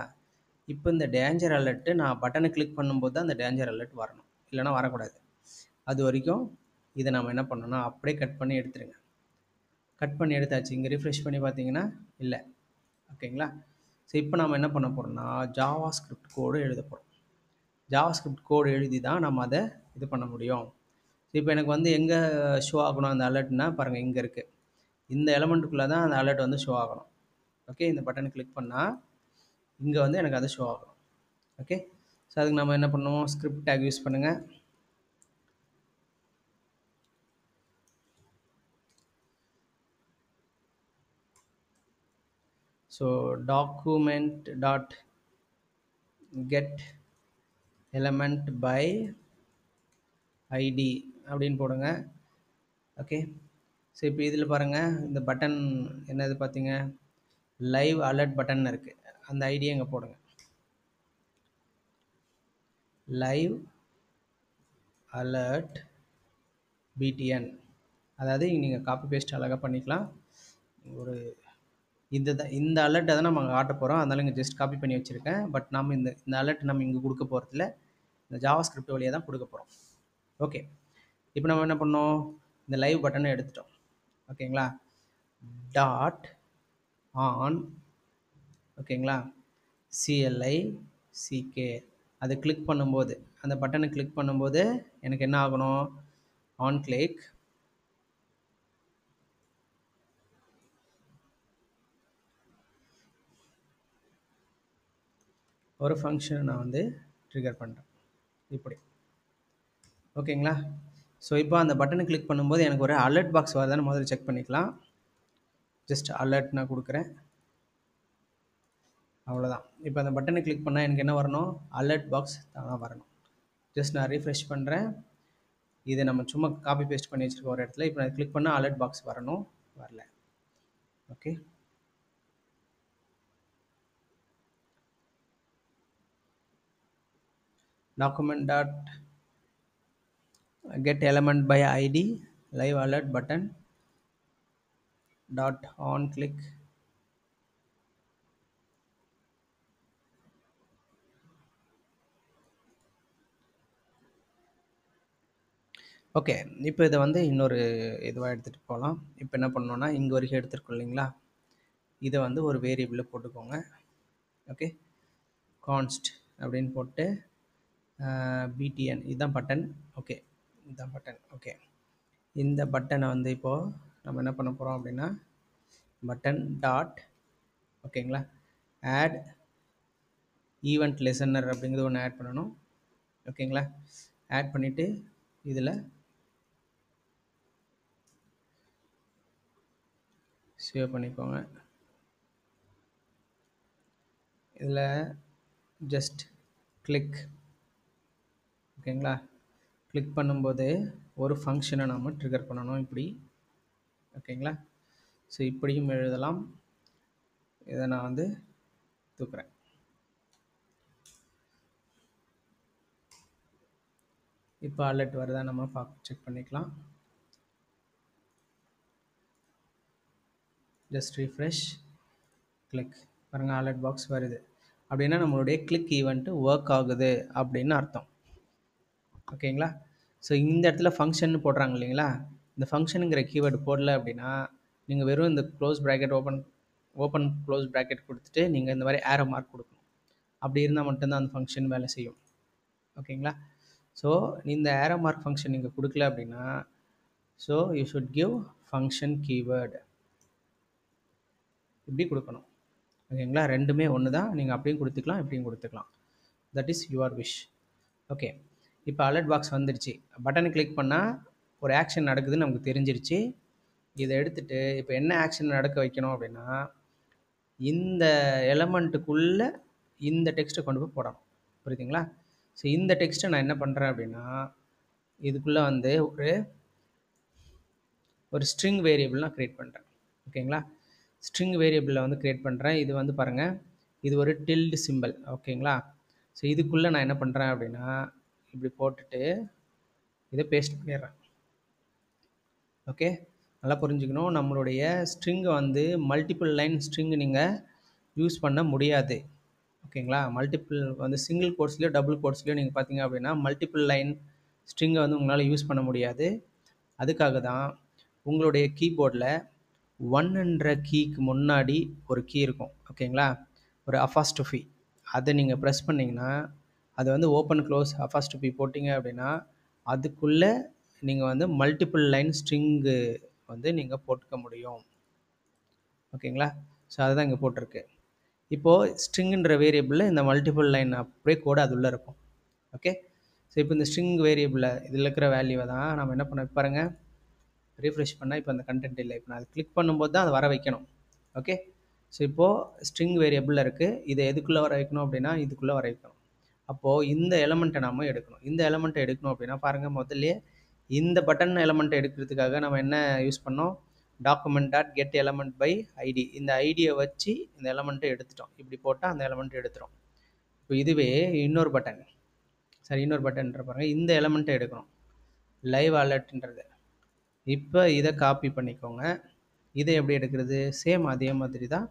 [SPEAKER 1] இப்போ இந்த டேஞ்சர் அலர்ட்டு நான் பட்டனை கிளிக் பண்ணும்போது தான் அந்த டேஞ்சர் அலர்ட் வரணும், இல்லைனா வரக்கூடாது. அது வரைக்கும் இதை நம்ம என்ன பண்ணணும்னா அப்படியே கட் பண்ணி எடுத்துருங்க. கட் பண்ணி எடுத்தாச்சு. இங்கே ரிஃப்ரெஷ் பண்ணி பார்த்தீங்கன்னா இல்லை. ஓகேங்களா? ஸோ இப்போ நம்ம என்ன பண்ண போகிறோம்னா ஜாவாஸ்கிரிப்ட் கோடு எழுத போகிறோம். ஜாவாஸ்கிரிப்ட் கோடு எழுதி தான் நம்ம அதை இது பண்ண முடியும். ஸோ இப்போ எனக்கு வந்து எங்கே ஷோ ஆகணும் அந்த அலர்ட்னா பாருங்கள், இங்கே இருக்குது. இந்த எலமெண்ட்டுக்குள்ளே தான் அந்த அலர்ட் வந்து ஷோ ஆகணும். ஓகே. இந்த பட்டனை கிளிக் பண்ணால் இங்கே வந்து எனக்கு அது ஷோ ஆகும். ஓகே, ஸோ அதுக்கு நம்ம என்ன பண்ணுவோம், ஸ்கிரிப்ட் டேக் யூஸ் பண்ணுங்கள். So document dot get element by ID அப்படின்னு போடுங்க. ஓகே, ஸோ இப்போ இதில் பாருங்கள், இந்த பட்டன் என்னது பார்த்தீங்க, லைவ் அலர்ட் பட்டன் இருக்குது. அந்த ஐடியை இங்கே போடுங்க, லைவ் அலர்ட் பிடிஎன். அதாவது நீங்கள் காப்பி பேஸ்ட் அழகாக பண்ணிக்கலாம். ஒரு இந்த அலர்ட்டை தான் நம்ம காட்ட போகிறோம், அதனால இங்கே ஜஸ்ட் காப்பி பண்ணி வச்சுருக்கேன். பட் நம்ம இந்த அலர்ட் நம்ம இங்கே கொடுக்க போகிறதில்ல, இந்த ஜாவா ஸ்கிரிப்ட் வழியாக தான் கொடுக்க போகிறோம். ஓகே, இப்போ நம்ம என்ன பண்ணோம், இந்த லைவ் பட்டனை எடுத்துட்டோம். ஓகேங்களா, டாட் ஆன், ஓகேங்களா, சிஎல்ஐ சிகே. அதை கிளிக் பண்ணும்போது, அந்த பட்டனை கிளிக் பண்ணும்போது எனக்கு என்ன ஆகணும், ஆன் கிளிக் ஒரு ஃபங்க்ஷனை நான் வந்து ட்ரிகர் பண்ணுறேன் இப்படி. ஓகேங்களா, ஸோ இப்போ அந்த பட்டனை கிளிக் பண்ணும்போது எனக்கு ஒரு அலர்ட் பாக்ஸ் வருதான்னு முதல்ல செக் பண்ணிக்கலாம். ஜஸ்ட் அலர்ட் நான் கொடுக்குறேன், அவ்வளோதான். இப்போ அந்த பட்டனை கிளிக் பண்ணால் எனக்கு என்ன வரணும், அலர்ட் பாக்ஸ் தான் வரணும். ஜஸ்ட் நான் ரீஃப்ரெஷ் பண்ணுறேன். இதை நம்ம சும்மா காப்பி பேஸ்ட் பண்ணி வச்சுருக்க ஒரு இடத்துல. இப்போ நான் கிளிக் பண்ணால் அலர்ட் பாக்ஸ் வரணும், வரல. Okay, document dot get element by id live alert button dot on click. Okay, இப்போ இதை வந்து இன்னொரு இதுவாக எடுத்துகிட்டு போகலாம். இப்போ என்ன பண்ணோன்னா, இங்கே வரைக்கும் எடுத்துருக்கோம் இல்லைங்களா, இதை வந்து ஒரு வேரியபிளில் போட்டுக்கோங்க. ஓகே, கான்ஸ்ட் அப்படின்னு போட்டு பிடிஎன், இதுதான் பட்டன். ஓகே, இதுதான் பட்டன். ஓகே, இந்த பட்டனை வந்து இப்போது நம்ம என்ன பண்ண போகிறோம் அப்படின்னா, பட்டன் டாட், ஓகேங்களா, ஆட் ஈவெண்ட் லிசனர் அப்படிங்கிறது ஒன்று ஆட் பண்ணணும். ஓகேங்களா, ஆட் பண்ணிவிட்டு இதில் சேவ் பண்ணிக்கோங்க. இதில் ஜஸ்ட் கிளிக், ஓகேங்களா, கிளிக் பண்ணும்போது ஒரு ஃபங்க்ஷனை நம்ம ட்ரிகர் பண்ணணும் இப்படி. ஓகேங்களா, ஸோ இப்படியும் எழுதலாம். இதை நான் வந்து தூக்குறேன். இப்போ அலர்ட் வருதா நம்ம செக் பண்ணிக்கலாம். ஜஸ்ட் ரீஃப்ரெஷ், கிளிக், பாருங்கள் அலர்ட் பாக்ஸ் வருது. அப்படின்னா நம்மளுடைய கிளிக் ஈவெண்ட்டு ஒர்க் ஆகுது அப்படின்னு அர்த்தம். ஓகேங்களா, ஸோ இந்த இடத்துல ஃபங்க்ஷன் போடுறாங்க இல்லைங்களா, இந்த ஃபங்க்ஷனுங்கிற கீவேர்டு போடல அப்படின்னா நீங்கள் வெறும் இந்த close bracket open close bracket கொடுத்துட்டு நீங்கள் இந்த மாதிரி ஏரோ மார்க் கொடுக்கணும். அப்படி இருந்தால் மட்டும்தான் அந்த ஃபங்க்ஷன் வேலை செய்யும். ஓகேங்களா, ஸோ இந்த ஏரோ மார்க் ஃபங்க்ஷன் நீங்கள் கொடுக்கல அப்படின்னா, so you should give function keyword இப்படி கொடுக்கணும். ஓகேங்களா, ரெண்டுமே ஒன்று தான், நீங்கள் அப்படியும் கொடுத்துக்கலாம் இப்படியும் கொடுத்துக்கலாம். That is your wish. Okay, இப்போ அலர்ட் பாக்ஸ் வந்துடுச்சு. பட்டனை கிளிக் பண்ணால் ஒரு ஆக்ஷன் நடக்குதுன்னு நமக்கு தெரிஞ்சிருச்சு. இதை எடுத்துகிட்டு இப்போ என்ன ஆக்ஷன் நடக்க வைக்கணும் அப்படின்னா, இந்த எலமெண்ட்டுக்குள்ளே இந்த டெக்ஸ்ட்டை கொண்டு போய் போடணும். புரியுதுங்களா, ஸோ இந்த டெக்ஸ்ட்டை நான் என்ன பண்ணுறேன் அப்படின்னா, இதுக்குள்ளே வந்து ஒரு ஸ்ட்ரிங் வேரியபிள் நான் க்ரியேட் பண்ணுறேன். ஓகேங்களா, ஸ்ட்ரிங் வேரியபிளில் வந்து க்ரியேட் பண்ணுறேன். இது வந்து பாருங்கள், இது ஒரு டில்டு சிம்பிள். ஓகேங்களா, ஸோ இதுக்குள்ளே நான் என்ன பண்ணுறேன் அப்படின்னா, இப்படி போட்டுட்டு இதை பேஸ்ட் பண்ணிடுறேன். ஓகே, நல்லா புரிஞ்சுக்கணும், நம்மளுடைய ஸ்ட்ரிங்கை வந்து மல்டிபிள் லைன் ஸ்ட்ரிங் நீங்கள் யூஸ் பண்ண முடியாது. ஓகேங்களா, மல்டிபிள் வந்து சிங்கிள் கோட்ஸ்லையோ டபுள் கோட்ஸ்லையோ நீங்கள் பார்த்தீங்க அப்படின்னா மல்டிபிள் லைன் ஸ்ட்ரிங்கை வந்து உங்களால் யூஸ் பண்ண முடியாது. அதுக்காக தான் உங்களுடைய கீபோர்டில் 1என்ற கீக்கு முன்னாடி ஒரு கீ இருக்கும். ஓகேங்களா, ஒரு அஃபாஸ்டோஃபி, அதை நீங்கள் ப்ரெஸ் பண்ணிங்கன்னா அது வந்து ஓப்பன் க்ளோஸ் அஃபாஸ்டோஃபி போட்டிங்க அப்படின்னா அதுக்குள்ளே நீங்கள் வந்து மல்டிபிள் லைன் ஸ்ட்ரிங்கு வந்து நீங்கள் போட்டுக்க முடியும். ஓகேங்களா, ஸோ அதுதான் இங்கே போட்டிருக்கு. இப்போது ஸ்ட்ரிங்குன்ற வேரியபிளில் இந்த மல்டிபிள் லைன் அப்படியே கூட அது உள்ளே இருக்கும். ஓகே, ஸோ இப்போ இந்த ஸ்ட்ரிங் வேரியபிளில் இதில் இருக்கிற வேல்யூவை தான் நம்ம என்ன பண்ண பாருங்கள், ரீஃப்ரெஷ் பண்ணால் இப்போ அந்த கண்டென்ட் இல்லை. இப்போ நான் அதை கிளிக் பண்ணும்போது தான் அதை வர வைக்கணும். ஓகே, ஸோ இப்போது ஸ்ட்ரிங் வேரியபிளில் இருக்குது, இதை எதுக்குள்ளே வர வைக்கணும் அப்படின்னா இதுக்குள்ளே வர வைக்கணும். அப்போது இந்த எலமெண்ட்டை நம்ம எடுக்கணும். இந்த எலமெண்ட்டை எடுக்கணும் அப்படின்னா பாருங்கள், முதல்ல இந்த பட்டன் எலமெண்ட்டை எடுக்கிறதுக்காக நம்ம என்ன யூஸ் பண்ணோம், document.getElementById, இந்த ஐடியை வச்சு இந்த எலமெண்ட்டை எடுத்துட்டோம். இப்படி போட்டால் அந்த எலமெண்ட்டை எடுத்துட்டோம். இப்போ இதுவே இன்னொரு பட்டன், சரி இன்னொரு பட்டன்ற பாருங்கள், இந்த எலமெண்ட்டை எடுக்கணும், லைவ் அலர்ட்ன்றது. இப்போ இதை காப்பி பண்ணிக்கோங்க. இதை எப்படி எடுக்கிறது, சேம் அதே மாதிரி தான்.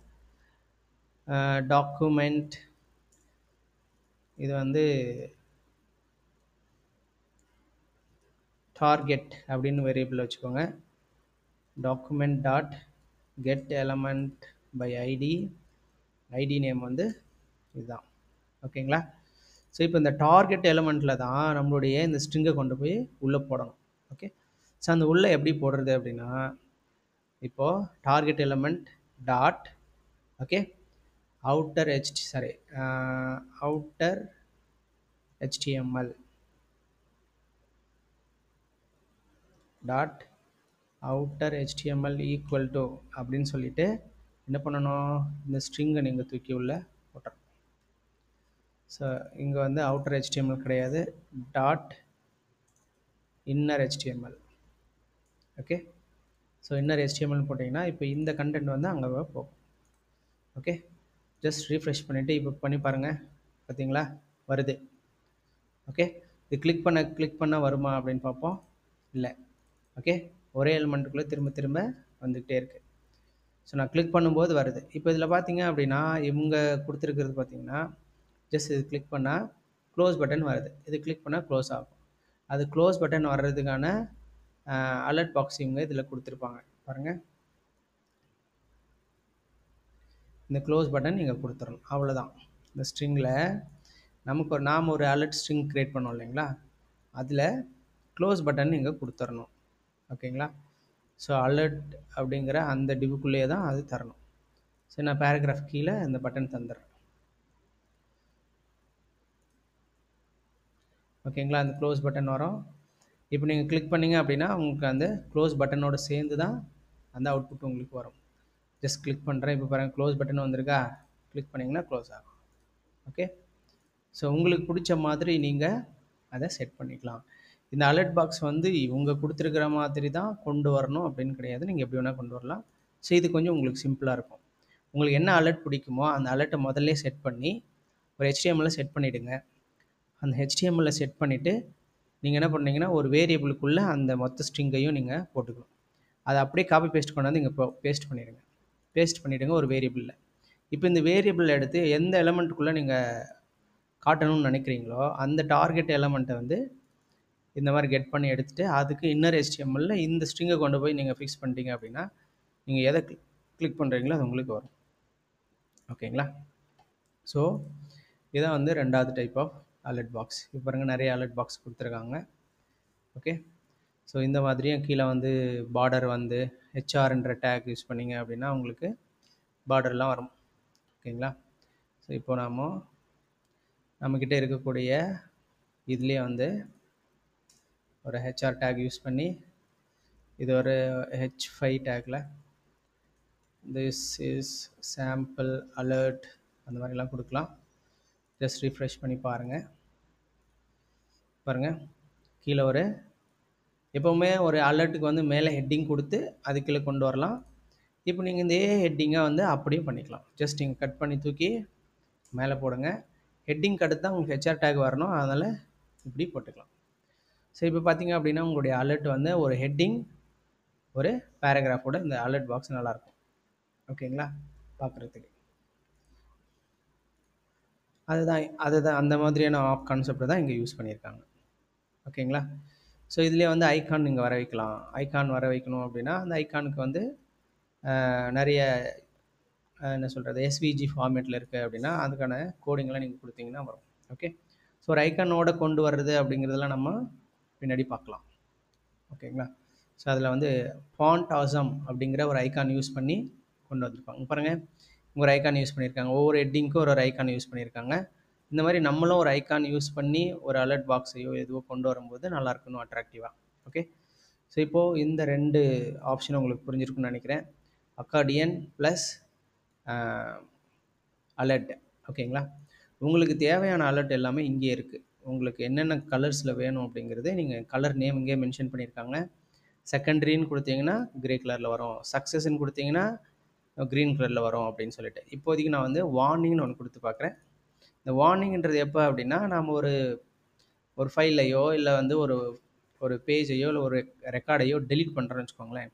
[SPEAKER 1] டாக்குமெண்ட், இது வந்து டார்கெட் அப்படின்னு வேரியபிள் வச்சுக்கோங்க. document.getElementById, ஐடி நேம் வந்து இதுதான். ஓகேங்களா, ஸோ இப்போ இந்த டார்கெட் எலமெண்ட்டில் தான் நம்மளுடைய இந்த ஸ்ட்ரிங்கை கொண்டு போய் உள்ளே போடணும். ஓகே, ஸோ அந்த உள்ளே எப்படி போடுறது அப்படின்னா, இப்போது target element dot, okay, outer HTML dot outer HTML equal to அப்படின்னு சொல்லிட்டு என்ன பண்ணணும், இந்த ஸ்ட்ரிங்கை நீங்கள் தூக்கி உள்ள போட்டணும். ஸோ இங்கே வந்து அவுட்டர் HTML கிடையாது, dot inner HTML. Okay, so inner HTML போட்டிங்கன்னா இப்போ இந்த கண்டென்ட் வந்து அங்கே போகும். ஓகே, ஜஸ்ட் ரீஃப்ரெஷ் பண்ணிவிட்டு இப்போ பண்ணி பாருங்கள், பார்த்தீங்களா வருது. ஓகே, இது கிளிக் பண்ண வருமா அப்படின்னு பார்ப்போம், இல்லை. ஓகே, ஒரே எலிமெண்ட்டுக்குள்ளே திரும்ப திரும்ப வந்துக்கிட்டே இருக்குது. ஸோ நான் கிளிக் பண்ணும்போது வருது. இப்போ இதில் பார்த்தீங்க அப்படின்னா இவங்க கொடுத்துருக்கிறது பார்த்தீங்கன்னா, ஜஸ்ட் இது கிளிக் பண்ணால் க்ளோஸ் பட்டன் வருது, இது கிளிக் பண்ணால் க்ளோஸ் ஆகும். அது க்ளோஸ் பட்டன் வர்றதுக்கான அலர்ட் பாக்ஸ் இவங்க இதில் கொடுத்துருப்பாங்க பாருங்கள். இந்த க்ளோஸ் பட்டன் நீங்கள் கொடுத்துடணும், அவ்வளோதான். இந்த ஸ்ட்ரிங்கில் நாம் ஒரு அலர்ட் ஸ்ட்ரிங் க்ரியேட் பண்ணோம் இல்லைங்களா, அதில் க்ளோஸ் பட்டன் நீங்கள் கொடுத்துடணும். ஓகேங்களா, ஸோ அலர்ட் அப்படிங்கிற அந்த டிவுக்குள்ளேயே தான் அது தரணும். ஸோ நான் பேராகிராஃப் கீழே இந்த பட்டன் தந்துடுறேன். ஓகேங்களா, அந்த க்ளோஸ் பட்டன் வரும். இப்போ நீங்கள் கிளிக் பண்ணிங்க அப்படின்னா உங்களுக்கு அந்த க்ளோஸ் பட்டனோடு சேர்ந்து தான் அந்த அவுட்புட் உங்களுக்கு வரும். ஜஸ்ட் கிளிக் பண்ணுறேன், இப்போ பாருங்கள் க்ளோஸ் பட்டன் வந்திருக்கா, கிளிக் பண்ணிங்கன்னா க்ளோஸ் ஆகும். ஓகே, ஸோ உங்களுக்கு பிடிச்ச மாதிரி நீங்கள் அதை செட் பண்ணிக்கலாம். இந்த அலர்ட் பாக்ஸ் வந்து இவங்க கொடுத்துருக்கிற மாதிரி தான் கொண்டு வரணும் அப்படின்னு கிடையாது, நீங்கள் எப்படி வேணால் கொண்டு வரலாம். ஸோ இது கொஞ்சம் உங்களுக்கு சிம்பிளாக இருக்கும். உங்களுக்கு என்ன அலர்ட் பிடிக்குமோ அந்த அலர்ட்டை முதல்ல செட் பண்ணி ஒரு HTML செட் பண்ணிவிடுங்க. அந்த HTML செட் பண்ணிவிட்டு நீங்கள் என்ன பண்ணீங்கன்னா ஒரு வேரியபிளுக்குள்ளே அந்த மொத்த ஸ்ட்ரிங்கையும் நீங்கள் போட்டுக்கணும். அதை அப்படியே காப்பி பேஸ்ட் கொண்டாந்து இங்கே பேஸ்ட் பண்ணிவிடுங்க ஒரு வேரியபிளில். இப்போ இந்த வேரியபிள் எடுத்து எந்த எலமெண்ட்டுக்குள்ளே நீங்கள் காட்டணும்னு நினைக்கிறீங்களோ அந்த டார்கெட் எலமெண்ட்டை வந்து இந்த மாதிரி கெட் பண்ணி எடுத்துகிட்டு அதுக்கு இன்னர் HTML இந்த ஸ்ட்ரிங்கை கொண்டு போய் நீங்கள் ஃபிக்ஸ் பண்ணிட்டீங்க அப்படின்னா நீங்கள் எதை கிளிக் பண்ணுறீங்களோ அது உங்களுக்கு வரும். ஓகேங்களா, ஸோ இதான் வந்து ரெண்டாவது டைப் ஆஃப் அலர்ட் பாக்ஸ். இப்போ பாருங்கள் நிறைய அலர்ட் பாக்ஸ் கொடுத்துருக்காங்க. ஓகே, ஸோ இந்த மாதிரியும் கீழே வந்து பார்டர் வந்து ஹெச்ஆர்ன்ற டேக் யூஸ் பண்ணிங்க அப்படின்னா உங்களுக்கு பார்டர்லாம் வரும். ஓகேங்களா, ஸோ இப்போ நம்மக்கிட்ட இருக்கக்கூடிய இதுலேயே வந்து ஒரு ஹெச்ஆர் டேக் யூஸ் பண்ணி இது ஒரு H5 tackle this is sample alert அந்த மாதிரிலாம் கொடுக்கலாம். ஜஸ்ட் ரீஃப்ரெஷ் பண்ணி பாருங்கள். கீழே ஒரு எப்போவுமே ஒரு அலர்ட்டுக்கு வந்து மேலே ஹெட்டிங் கொடுத்து அது கீழே கொண்டு வரலாம். இப்போ நீங்கள் இந்த ஹெட்டிங்கை வந்து அப்படியும் பண்ணிக்கலாம். ஜஸ்ட் நீங்கள் கட் பண்ணி தூக்கி மேலே போடுங்க. ஹெட்டிங்க்கு அடுத்து தான் உங்களுக்கு ஹெச்ஆர் டேக் வரணும், அதனால் இப்படி போட்டுக்கலாம். ஸோ இப்போ பார்த்தீங்க அப்படின்னா உங்களுடைய அலர்ட் வந்து ஒரு ஹெட்டிங் ஒரு பேராகிராஃபோட இந்த அலர்ட் பாக்ஸ் நல்லாயிருக்கும். ஓகேங்களா, பார்க்குறதுக்கு அதுதான் அந்த மாதிரியான கான்செப்டை தான் இங்கே யூஸ் பண்ணியிருக்காங்க. ஓகேங்களா, ஸோ இதுலேயே வந்து ஐகான் நீங்கள் வர வைக்கலாம். ஐகான் வர வைக்கணும் அப்படின்னா அந்த ஐகானுக்கு வந்து நிறைய என்ன சொல்கிறது SVG ஃபார்மேட்டில் இருக்குது அப்படின்னா அதுக்கான கோடிங்கெலாம் நீங்கள் கொடுத்தீங்கன்னா வரும். ஓகே, ஸோ ஒரு ஐகானோட கொண்டு வர்றது அப்படிங்கிறதெல்லாம் நம்ம பின்னாடி பார்க்கலாம். ஓகேங்களா, ஸோ அதில் வந்து ஃபாண்ட் ஆசம் அப்படிங்கிற ஒரு ஐகான் யூஸ் பண்ணி கொண்டு வந்திருப்பாங்க. பாருங்கள், ஒரு ஐகான் யூஸ் பண்ணியிருக்காங்க. ஒவ்வொரு ஹெட்டிங்க்கும் ஒரு ஐகான் யூஸ் பண்ணியிருக்காங்க. இந்த மாதிரி நம்மளும் ஒரு ஐகான் யூஸ் பண்ணி ஒரு அலர்ட் பாக்ஸையோ எதுவோ கொண்டு வரும்போது நல்லா இருக்கணும் அட்ராக்டிவாக. ஓகே, ஸோ இப்போது இந்த 2 ஆப்ஷன் உங்களுக்கு புரிஞ்சிருக்குன்னு நினைக்கிறேன். Accordion plus alert. ஓகேங்களா? உங்களுக்கு தேவையான அலர்ட் எல்லாமே இங்கே இருக்குது. உங்களுக்கு என்னென்ன கலர்ஸில் வேணும் அப்படிங்கிறது நீங்கள் கலர் நேம் இங்கே மென்ஷன் பண்ணியிருக்காங்க. செகண்டரின்னு கொடுத்தீங்கன்னா கிரே கலரில் வரும், சக்ஸஸ்ன்னு கொடுத்தீங்கன்னா க்ரீன் கலரில் வரும் அப்படின்னு சொல்லிட்டு. இப்போதைக்கு நான் வந்து வார்னிங்னு ஒன்று கொடுத்து பார்க்குறேன். இந்த வார்னிங்ன்றது எப்போ அப்படின்னா, நாம் ஒரு ஒரு ஃபைலையோ இல்லை வந்து ஒரு ஒரு பேஜையோ இல்லை ஒரு ரெக்கார்டையோ டெலீட் பண்ணுறோன்னு வச்சுக்கோங்களேன்.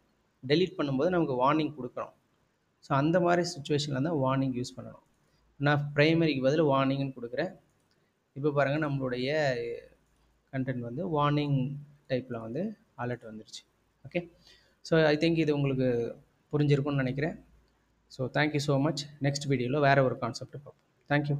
[SPEAKER 1] டெலீட் பண்ணும்போது நமக்கு வார்னிங் கொடுக்குறோம். ஸோ அந்த மாதிரி சுச்சுவேஷனில் தான் வார்னிங் யூஸ் பண்ணணும். நான் ப்ரைமரிக்கு பதில் வார்னிங்னு கொடுக்குறேன். இப்போ பாருங்கள், நம்மளுடைய கண்டென்ட் வந்து வார்னிங் டைப்பில் வந்து அலர்ட் வந்துருச்சு. ஓகே, ஸோ ஐ திங்க் இது உங்களுக்கு புரிஞ்சிருக்கும்னு நினைக்கிறேன். So thank you so much. Next வீடியோவில் வேறு ஒரு கான்செப்ட் பார்ப்போம். தேங்க்யூ.